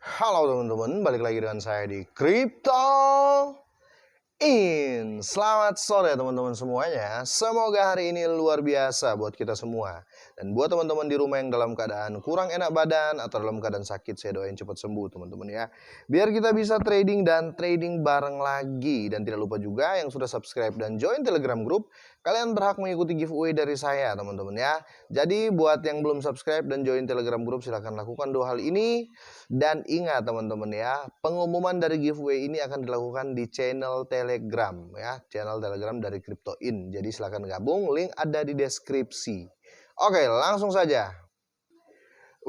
Halo teman-teman, balik lagi dengan saya di Crypto In. Selamat sore teman-teman semuanya. Semoga hari ini luar biasa buat kita semua. Dan buat teman-teman di rumah yang dalam keadaan kurang enak badan atau dalam keadaan sakit, saya doain cepat sembuh teman-teman ya. Biar kita bisa trading dan trading bareng lagi. Dan tidak lupa juga yang sudah subscribe dan join Telegram Group, kalian berhak mengikuti giveaway dari saya teman-teman ya. Jadi buat yang belum subscribe dan join Telegram Group, silahkan lakukan dua hal ini. Dan ingat teman-teman ya, pengumuman dari giveaway ini akan dilakukan di channel Telegram ya, channel Telegram dari CryptoIn. Jadi silahkan gabung, link ada di deskripsi. Oke, langsung saja.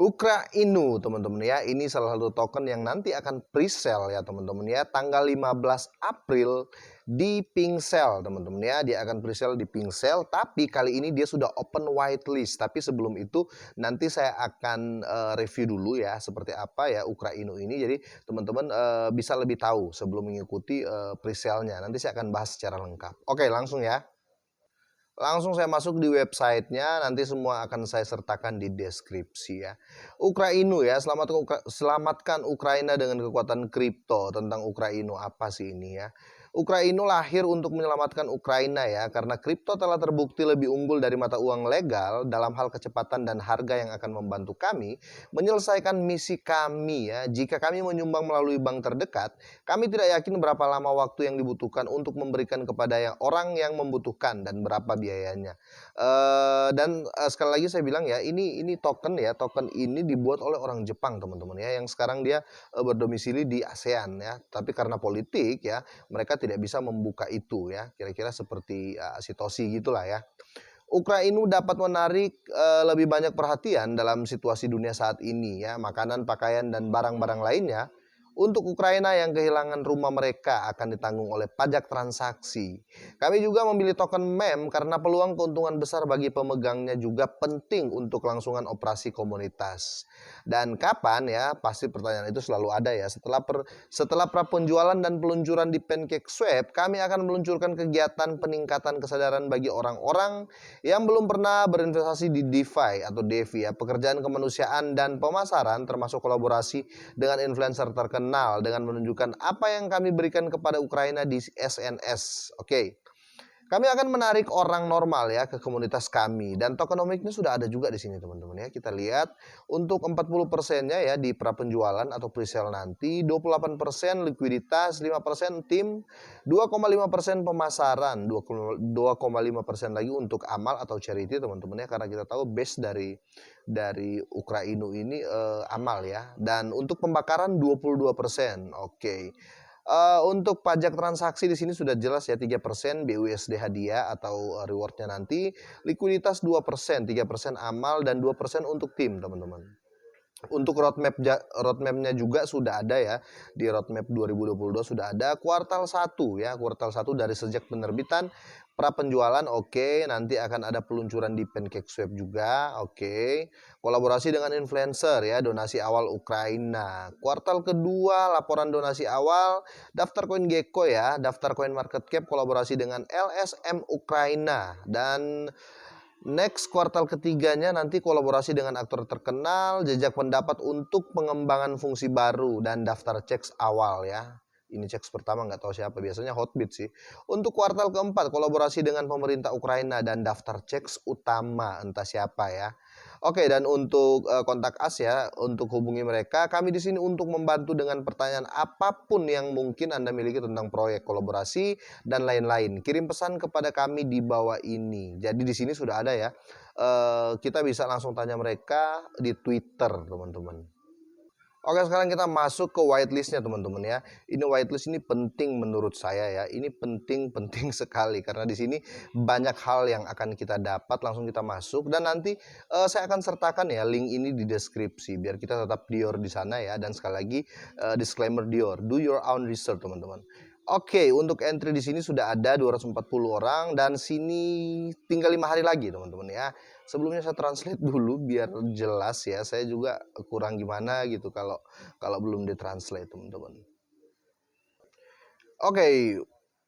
Ukra Inu teman-teman ya, ini salah satu token yang nanti akan pre-sale ya teman-teman ya, tanggal 15 April di Pinkcell teman-teman ya. Dia akan pre-sale di Pinkcell, tapi kali ini dia sudah open whitelist. Tapi sebelum itu nanti saya akan review dulu ya seperti apa ya Ukra Inu ini. Jadi teman-teman bisa lebih tahu sebelum mengikuti pre-sale-nya. Nanti saya akan bahas secara lengkap. Oke, langsung ya. Langsung saya masuk di websitenya, nanti semua akan saya sertakan di deskripsi ya. Ukrainu ya, selamatkan Ukraina dengan kekuatan kripto. Tentang Ukrainu apa sih ini ya? Ukrainu lahir untuk menyelamatkan Ukraina ya, karena kripto telah terbukti lebih unggul dari mata uang legal dalam hal kecepatan dan harga yang akan membantu kami menyelesaikan misi kami ya. Jika kami menyumbang melalui bank terdekat, kami tidak yakin berapa lama waktu yang dibutuhkan untuk memberikan kepada orang yang membutuhkan dan berapa biayanya. Sekali lagi saya bilang ya, ini token ya, token ini dibuat oleh orang Jepang teman-teman ya, yang sekarang dia berdomisili di ASEAN ya. Tapi karena politik ya, mereka tidak bisa membuka itu ya, kira-kira seperti Satoshi gitulah ya. Ukraina dapat menarik lebih banyak perhatian dalam situasi dunia saat ini ya. Makanan, pakaian, dan barang-barang lainnya untuk Ukraina yang kehilangan rumah mereka akan ditanggung oleh pajak transaksi. Kami juga memilih token MEM karena peluang keuntungan besar bagi pemegangnya juga penting untuk kelangsungan operasi komunitas. Dan kapan ya? Pasti pertanyaan itu selalu ada ya. Setelah penjualan dan peluncuran di PancakeSwap, kami akan meluncurkan kegiatan peningkatan kesadaran bagi orang-orang yang belum pernah berinvestasi di DeFi atau DeFi ya, pekerjaan kemanusiaan dan pemasaran termasuk kolaborasi dengan influencer terkenal dengan menunjukkan apa yang kami berikan kepada Ukraina di SNS. Oke. Kami akan menarik orang normal ya ke komunitas kami, dan tokenomicsnya sudah ada juga di sini teman-teman ya. Kita lihat untuk 40%-nya ya di pra penjualan atau pre-sale nanti, 28% likuiditas, 5% tim, 2,5% pemasaran, 2,5% lagi untuk amal atau charity teman-teman ya, karena kita tahu base dari Ukraina ini amal ya. Dan untuk pembakaran 22%. Oke. Untuk pajak transaksi di sini sudah jelas ya, 3% BUSD hadiah atau rewardnya nanti, likuiditas 2%, 3% amal, dan 2% untuk tim teman-teman. Untuk roadmapnya juga sudah ada ya, di roadmap 2022 sudah ada kuartal 1 ya, kuartal 1 dari sejak penerbitan pra penjualan. Oke, nanti akan ada peluncuran di PancakeSwap juga. Oke, kolaborasi dengan influencer ya, donasi awal Ukraina. Kuartal kedua laporan donasi awal, daftar koin Gecko ya, daftar koin market cap, kolaborasi dengan LSM Ukraina. Dan next kuartal ketiganya nanti kolaborasi dengan aktor terkenal, jejak pendapat untuk pengembangan fungsi baru, dan daftar checks awal ya. Ini checks pertama nggak tahu siapa, biasanya Hotbit sih. Untuk kuartal keempat kolaborasi dengan pemerintah Ukraina dan daftar checks utama entah siapa ya. Oke, dan untuk kontak us ya, untuk hubungi mereka. Kami di sini untuk membantu dengan pertanyaan apapun yang mungkin Anda miliki tentang proyek kolaborasi dan lain-lain. Kirim pesan kepada kami di bawah ini. Jadi di sini sudah ada ya. Kita bisa langsung tanya mereka di Twitter, teman-teman. Oke, sekarang kita masuk ke whitelistnya teman-teman ya. Ini whitelist ini penting menurut saya ya. Ini penting sekali karena di sini banyak hal yang akan kita dapat. Langsung kita masuk, dan nanti saya akan sertakan ya link ini di deskripsi biar kita tetap Dior di sana ya. Dan sekali lagi disclaimer Dior, do your own research teman-teman. Oke, untuk entry di sini sudah ada 240 orang, dan sini tinggal 5 hari lagi teman-teman ya. Sebelumnya saya translate dulu biar jelas ya. Saya juga kurang gimana gitu kalau belum ditranslate teman-teman. Oke,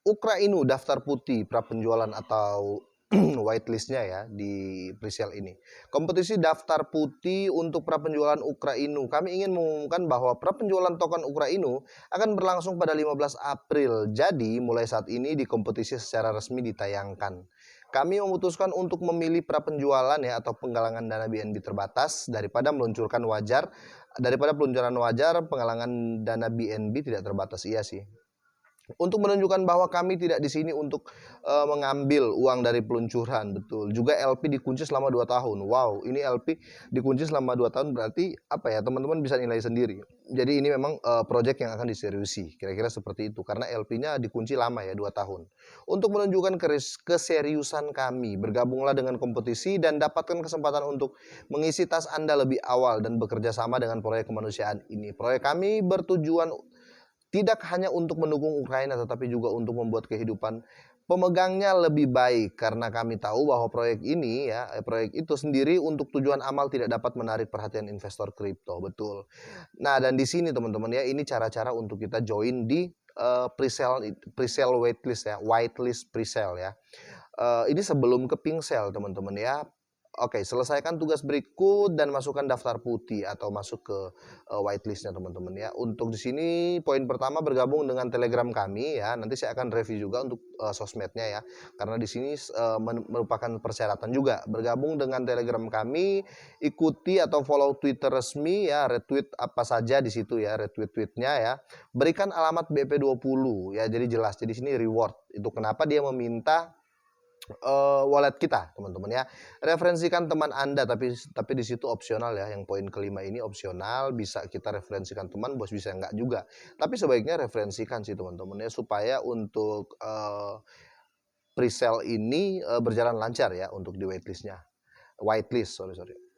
Ukraina daftar putih pra penjualan atau whitelistnya ya di presale ini. Kompetisi daftar putih untuk prapenjualan Ukrainu. Kami ingin mengumumkan bahwa prapenjualan token Ukrainu akan berlangsung pada 15 April. Jadi mulai saat ini di kompetisi secara resmi ditayangkan. Kami memutuskan untuk memilih prapenjualan ya atau penggalangan dana BNB terbatas daripada peluncuran wajar, penggalangan dana BNB tidak terbatas. Iya sih. Untuk menunjukkan bahwa kami tidak di sini untuk mengambil uang dari peluncuran, betul. Juga LP dikunci selama 2 tahun. Wow, ini LP dikunci selama 2 tahun berarti apa ya, teman-teman bisa nilai sendiri. Jadi ini memang project yang akan diseriusi, kira-kira seperti itu. Karena LP-nya dikunci lama ya, 2 tahun. Untuk menunjukkan keseriusan kami, bergabunglah dengan kompetisi dan dapatkan kesempatan untuk mengisi tas Anda lebih awal dan bekerja sama dengan proyek kemanusiaan ini. Proyek kami bertujuan tidak hanya untuk mendukung Ukraina tetapi juga untuk membuat kehidupan pemegangnya lebih baik, karena kami tahu bahwa proyek itu sendiri untuk tujuan amal tidak dapat menarik perhatian investor kripto, betul. Nah, dan di sini teman-teman ya, ini cara-cara untuk kita join di presale waitlist ya, whitelist presale ya. Ini sebelum ke pink sale teman-teman ya. Oke, selesaikan tugas berikut dan masukkan daftar putih atau masuk ke whitelistnya teman-teman ya. Untuk di sini poin pertama bergabung dengan Telegram kami ya. Nanti saya akan review juga untuk sosmednya ya. Karena di sini merupakan persyaratan juga. Bergabung dengan Telegram kami, ikuti atau follow Twitter resmi ya, retweet apa saja di situ ya, retweet tweetnya ya. Berikan alamat BP20 ya. Jadi jelas. Jadi sini reward. Itu kenapa dia meminta wallet kita teman-teman ya. Referensikan teman Anda, tapi di situ opsional ya. Yang poin kelima ini opsional, bisa kita referensikan teman, bos bisa enggak juga. Tapi sebaiknya referensikan sih teman-teman ya, supaya untuk presale ini berjalan lancar ya untuk di whitelist.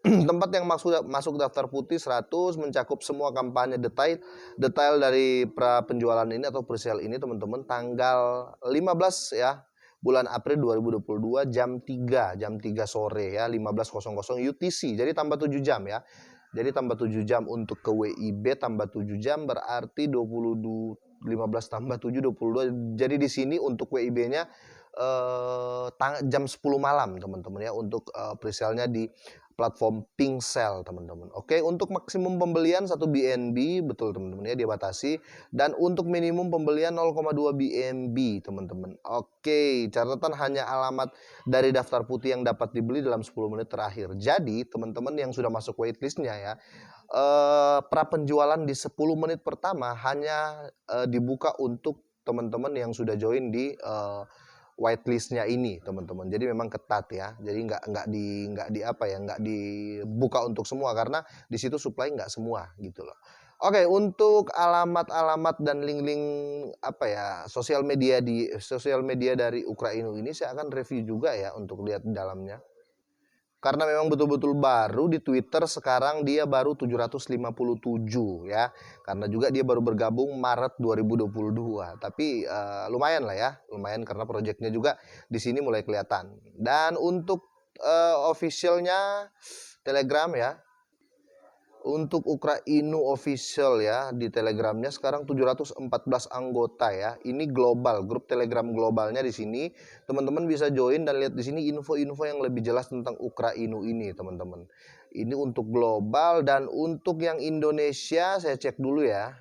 Tempat yang masuk daftar putih 100 mencakup semua kampanye detail dari pra penjualan ini atau presale ini teman-teman, tanggal 15 ya bulan April 2022 jam 3 sore ya, 15.00 UTC. Jadi tambah 7 jam ya. Jadi tambah 7 jam untuk ke WIB, tambah 7 jam berarti 15 tambah 7 22. Jadi di sini untuk WIB-nya jam 10 malam teman-teman ya, untuk presale-nya di platform Pink Cell teman-teman. Oke, untuk maksimum pembelian 1 BNB, betul teman-teman ya, dibatasi. Dan untuk minimum pembelian 0,2 BNB teman-teman. Oke, catatan hanya alamat dari daftar putih yang dapat dibeli dalam 10 menit terakhir. Jadi teman-teman yang sudah masuk waitlistnya ya, pra penjualan di 10 menit pertama hanya dibuka untuk teman-teman yang sudah join di whitelistnya ini teman-teman. Jadi memang ketat ya. Jadi nggak dibuka untuk semua, karena di situ supply nggak semua gitu loh. Oke, untuk alamat-alamat dan link-link sosial media dari Ukraina ini saya akan review juga ya untuk lihat di dalamnya. Karena memang betul-betul baru di Twitter, sekarang dia baru 757 ya. Karena juga dia baru bergabung Maret 2022. Tapi lumayan lah ya, lumayan karena proyeknya juga di sini mulai kelihatan. Dan untuk officialnya Telegram ya, untuk Ukraina official ya, di Telegramnya sekarang 714 anggota ya. Ini global, grup Telegram globalnya di sini. Teman-teman bisa join dan lihat di sini info-info yang lebih jelas tentang Ukraina ini, teman-teman. Ini untuk global, dan untuk yang Indonesia saya cek dulu ya.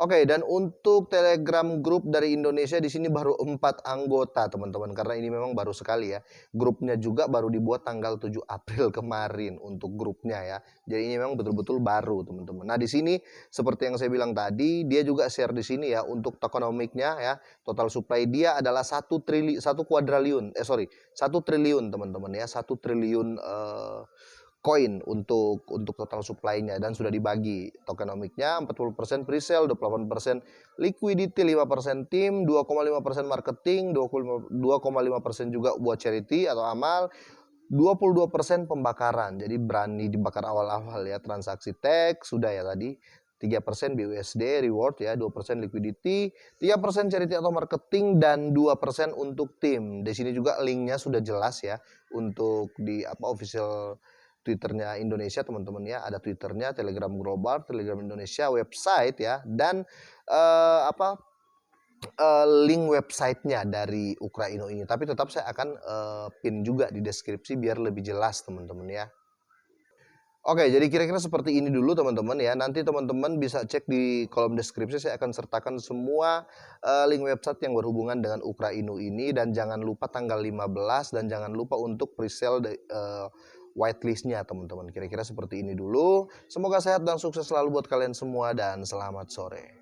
Oke, dan untuk Telegram grup dari Indonesia di sini baru 4 anggota, teman-teman. Karena ini memang baru sekali ya. Grupnya juga baru dibuat tanggal 7 April kemarin untuk grupnya ya. Jadi ini memang betul-betul baru, teman-teman. Nah, di sini seperti yang saya bilang tadi, dia juga share di sini ya untuk tokenomics-nya ya. Total supply dia adalah 1 triliun, teman-teman ya. 1 triliun koin untuk total supply-nya, dan sudah dibagi tokenomics-nya 40% presale, 28% liquidity, 5% tim, 2,5% marketing, 2,5% juga buat charity atau amal, 22% pembakaran. Jadi berani dibakar awal-awal ya. Transaksi tag sudah ya tadi, 3% BUSD reward ya, 2% liquidity, 3% charity atau marketing, dan 2% untuk tim. Di sini juga linknya sudah jelas ya untuk di official Twitternya Indonesia, teman-teman ya. Ada Twitternya, Telegram Global, Telegram Indonesia, website ya, dan link websitenya dari Ukraino ini, tapi tetap saya akan pin juga di deskripsi biar lebih jelas teman-teman ya. Oke, jadi kira-kira seperti ini dulu teman-teman ya. Nanti teman-teman bisa cek di kolom deskripsi, saya akan sertakan semua link website yang berhubungan dengan Ukraino ini, dan jangan lupa tanggal 15 dan jangan lupa untuk presale whitelistnya teman-teman. Kira-kira seperti ini dulu. Semoga sehat dan sukses selalu buat kalian semua dan selamat sore.